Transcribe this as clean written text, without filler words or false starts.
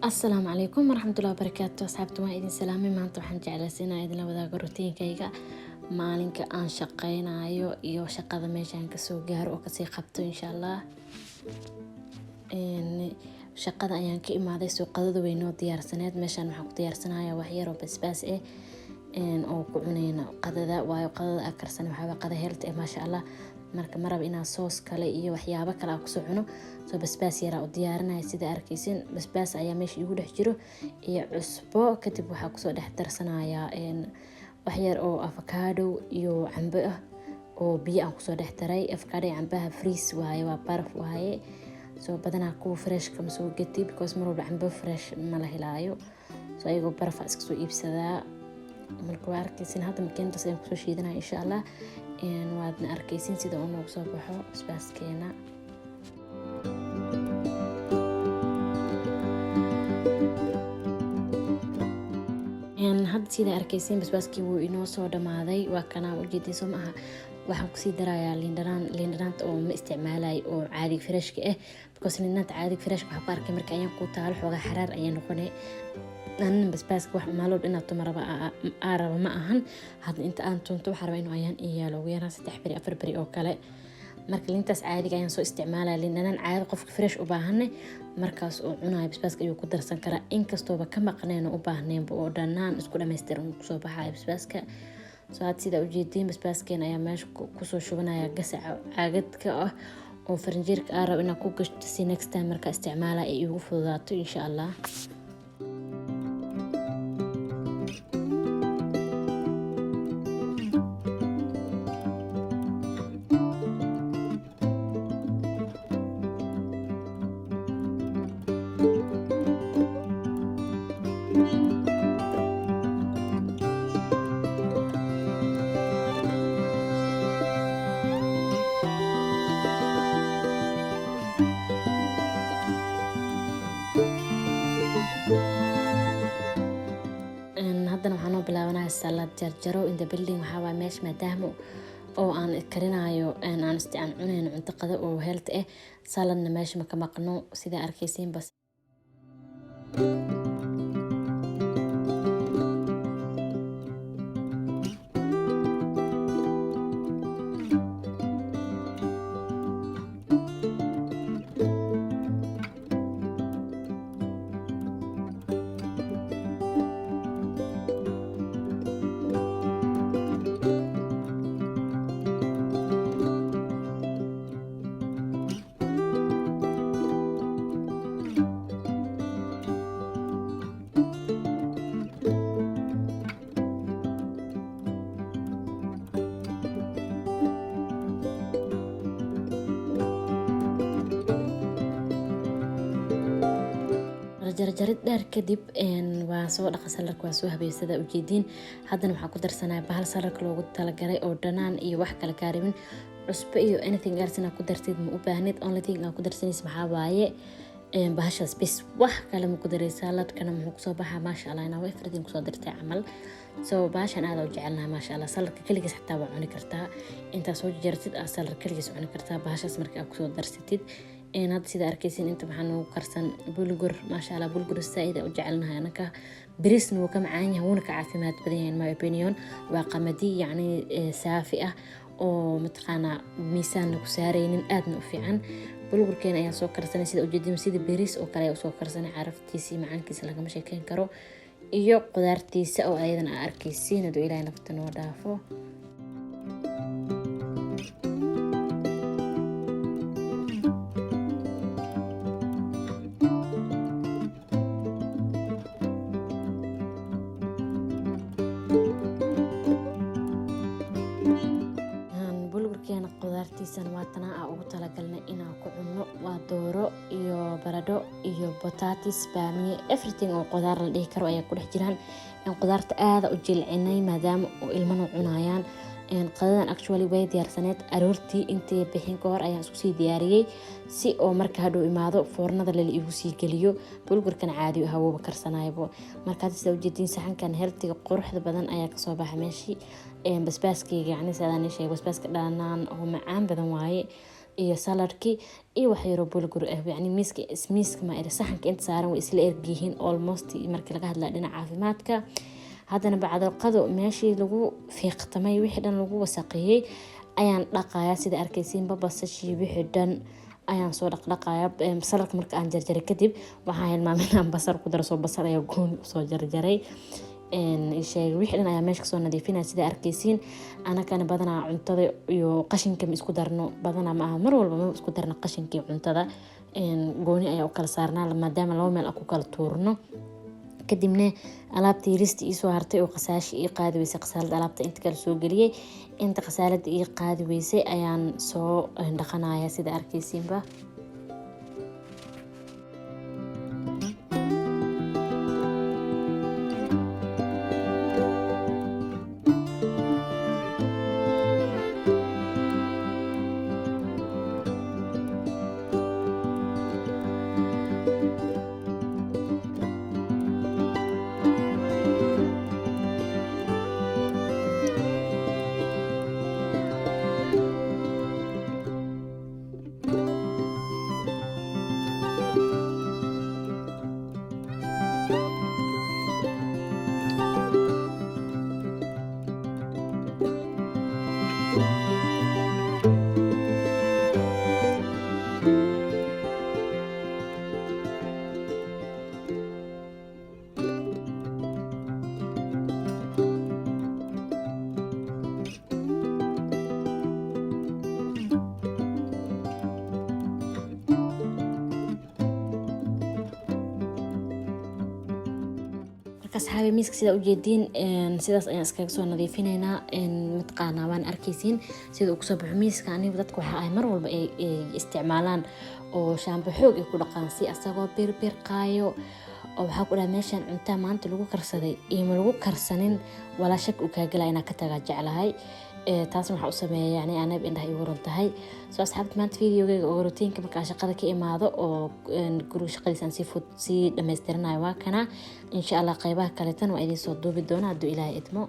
السلام عليكم ورحمة الله وبركاته. أصحابتي waan idin salaamay maanta waxaan jeclaysiinaa idin la wadaago rutiinkayga maalinka aan shaqeynayo iyo shaqada meeshaan ka soo gaaro oo kasii qabto insha Allah. Shaqada ayaan ka imaaday suuqadada weyn oo diyaarsaneed meeshaan waxaan ku diyaarsanayaa wax yar oo basbaas ah oo ku cunayna qadada waayo qadada akarsan waxa qada heelta maasha Allah marka marab inaa soos kale iyo waxyaabo kale ku soo cuno soo basbaas yar oo diyaarinay sida arkaysin basbaas ayaa meesha igu dhex jiro iyo cusbo kadib waxa ku soo dhex darsanayaa wax yar oo avocado iyo cambe ah oo biyo aan ku soo dhex daray avocado cambaha freeze waaye waa baraf waaye soo badana ku fresh kama soo gatay because mar walba cambe fresh ma la helaayo soo ayagoo baraf iska soo iibsadaa marka waa arkaysin hadda makiinada ayaan ku soo shiidanaa insha Allah waadna arkaysin sida uu noogu soo baxo basbaaskeena hadda sida arkaysin basbaaskii wuu inoo soo dhamaaday waa kana ujeedin soo maaha waxaan ku sii darayaa liindhanaanta oo ma isticmaalay oo caadi freshka ah because liindhanaanta caadi fresh waxa ku arkay marka ayaan ku taal xoogaa xaraar ayaan noqonay أنا بس wax maalo dhinato maraba araba ma ahan had inta aan tunto waxa rabaa inuu ayaan iyaalo weeraan 3 bari 4 bari oo kale marka lintaas caadiga ayaan soo isticmaalaa lindan caadi qofka fresh u baahanay markaas oo cunaay basbaaska ayuu ku darsan karaa inkastoo ba ka maqneen u baahneen oo dhanaan isku dhameystiran ku soo baxay basbaaska soo had sida u jeedin basbaaskeen ayaa meesha ku soo shubanaya gasac caagadka ah oo farinjeerka arab inaa ku gashto si next time marka isticmaala ay ugu fududaato insha Allah waxaan bilaabanayaa salad jarjaro in the building waxa waa meesh maadaama oo aan karinayo aan isticaan cunayno cunto qada oo health ah saladna meesha ma ka maqno sida arkaysiin bas jarjarid dheer kadib waa soo dhaqa salarka waa soo habeysada ujeedin haddana waxa ku darsanaa bahal salarka loogu talagalay oo dhanaan iyo wax kala kaarimin cusbo iyo anything else ku dartid ma u baahnid only thing aan ku darsanaysa maxaa waaye bahashaas bis wax kale ma ku daray saladkana muxuu ku soo baxaa maasha Allah inaa everything ku soo dartay camal soo baashan aad u jecelnahay maasha Allah saladka kaligiis xataa waa cuni kartaa inta soo jartid saladka kaligiis cuni kartaa bahashaas marka aad ku soo darsatid hadda sida arkaysin inta waxaan ugu karsan bulgur maasha Allah bulgur saa'id u jecelnahay anaka birisna wuu ka macaan yahay wuuna ka caafimaad badan yahay in my opinion waa qamadi yani saafi ah oo mataqaana miisaan ku saaraynin aadna u fiican bulgurkeena ayaa soo karsanay sida ujeedin sida biris oo kale soo karsanay caraftiisa macaankiisa laga sheekeyn karo iyo qudaartiisa oo ayadana arkaysin inuu Ilaahay nafta noo dhaafo qudaartiisana waa tanaa ugu talagalnay inaan ku cunno waa dooro iyo baradho iyo potatoes baamiye everything oo qudaar la dhihi karo ayaa ku dhex jiraan qudaarta aad u jilcinay maadaama oo ilmana cunayaan qadadan actually way diyaarsaneed aroortii intii bixin ka hor ayaan isku sii diyaariyay si oo marka hadhow imaado foornada la igu sii geliyo bulgurkan caadi ah wuu karsanaybo marka sida ujeedin saxankan healthiga quruxda badan ayaa ka soo baxay meeshii basbaaskayga yani sidaan sheegay basbaaska dhanaan oo macaan badan waaye iyo saladkii iyo wax yaro bulgur ah yani miiska ma ira saxanka inta saaran way isla ergihiin almost markii laga hadlaa dhinaca caafimaadka haddana bacda qado meeshii lagu fiiqtamay wixii dhan lagu wasaqeeyay ayaan dhaqayaa sida arkaysiin basashii wixii dhan ayaan soo dhaqdhaqayaa saladka marka aan jarjaray kadib waxaan hilmaamay inaan basal ku daro soo basal ayaa goon soo jarjaray wixii dhan ayaa meesha kasoo nadiifinaya sida arkaysiin anakana badanaa cuntada iyo qashinka ma isku darno badanaa ma aha mar walba ma isku darno qashinkii cuntada gooni ayaa u kala saarnaa maadaama 2 meel ku kala tuurno kadibna alaabta yaristi isoo hartay oo qasaashi ii qaadi weysay qasaalada alaabta inta kala soo geliyay inta qasaalada ii qaadi weysay ayaan soo dhaqanayaa sida arkaysiinba asxaabi miiska sida u jeedin sidaas ayaan iskaga soo nadiifinaynaa matqaana waan arkaysiin sida uu kusoo baxo miiska aniga dadku waxa ay mar walba ay isticmaalaan oo shaambo xoog ay ku dhaqaan si asagoo bir qaayo oo waxa ku dhahay meeshan cunta maanta lagu karsaday iyo lagu karsanin wala shak u ka galay inaa ka taga jeclahay taas waxa uu sameeyay yani anab indhaha igu runtahay soo asxaabta maanta videogayga oo routiinka marka shaqada ka imaado oo guriga shaqadiisan si dhameystiranayo waa kana insha Allah qaybaha kale tan waa idin soo duubi doona haduu Ilaahay idmo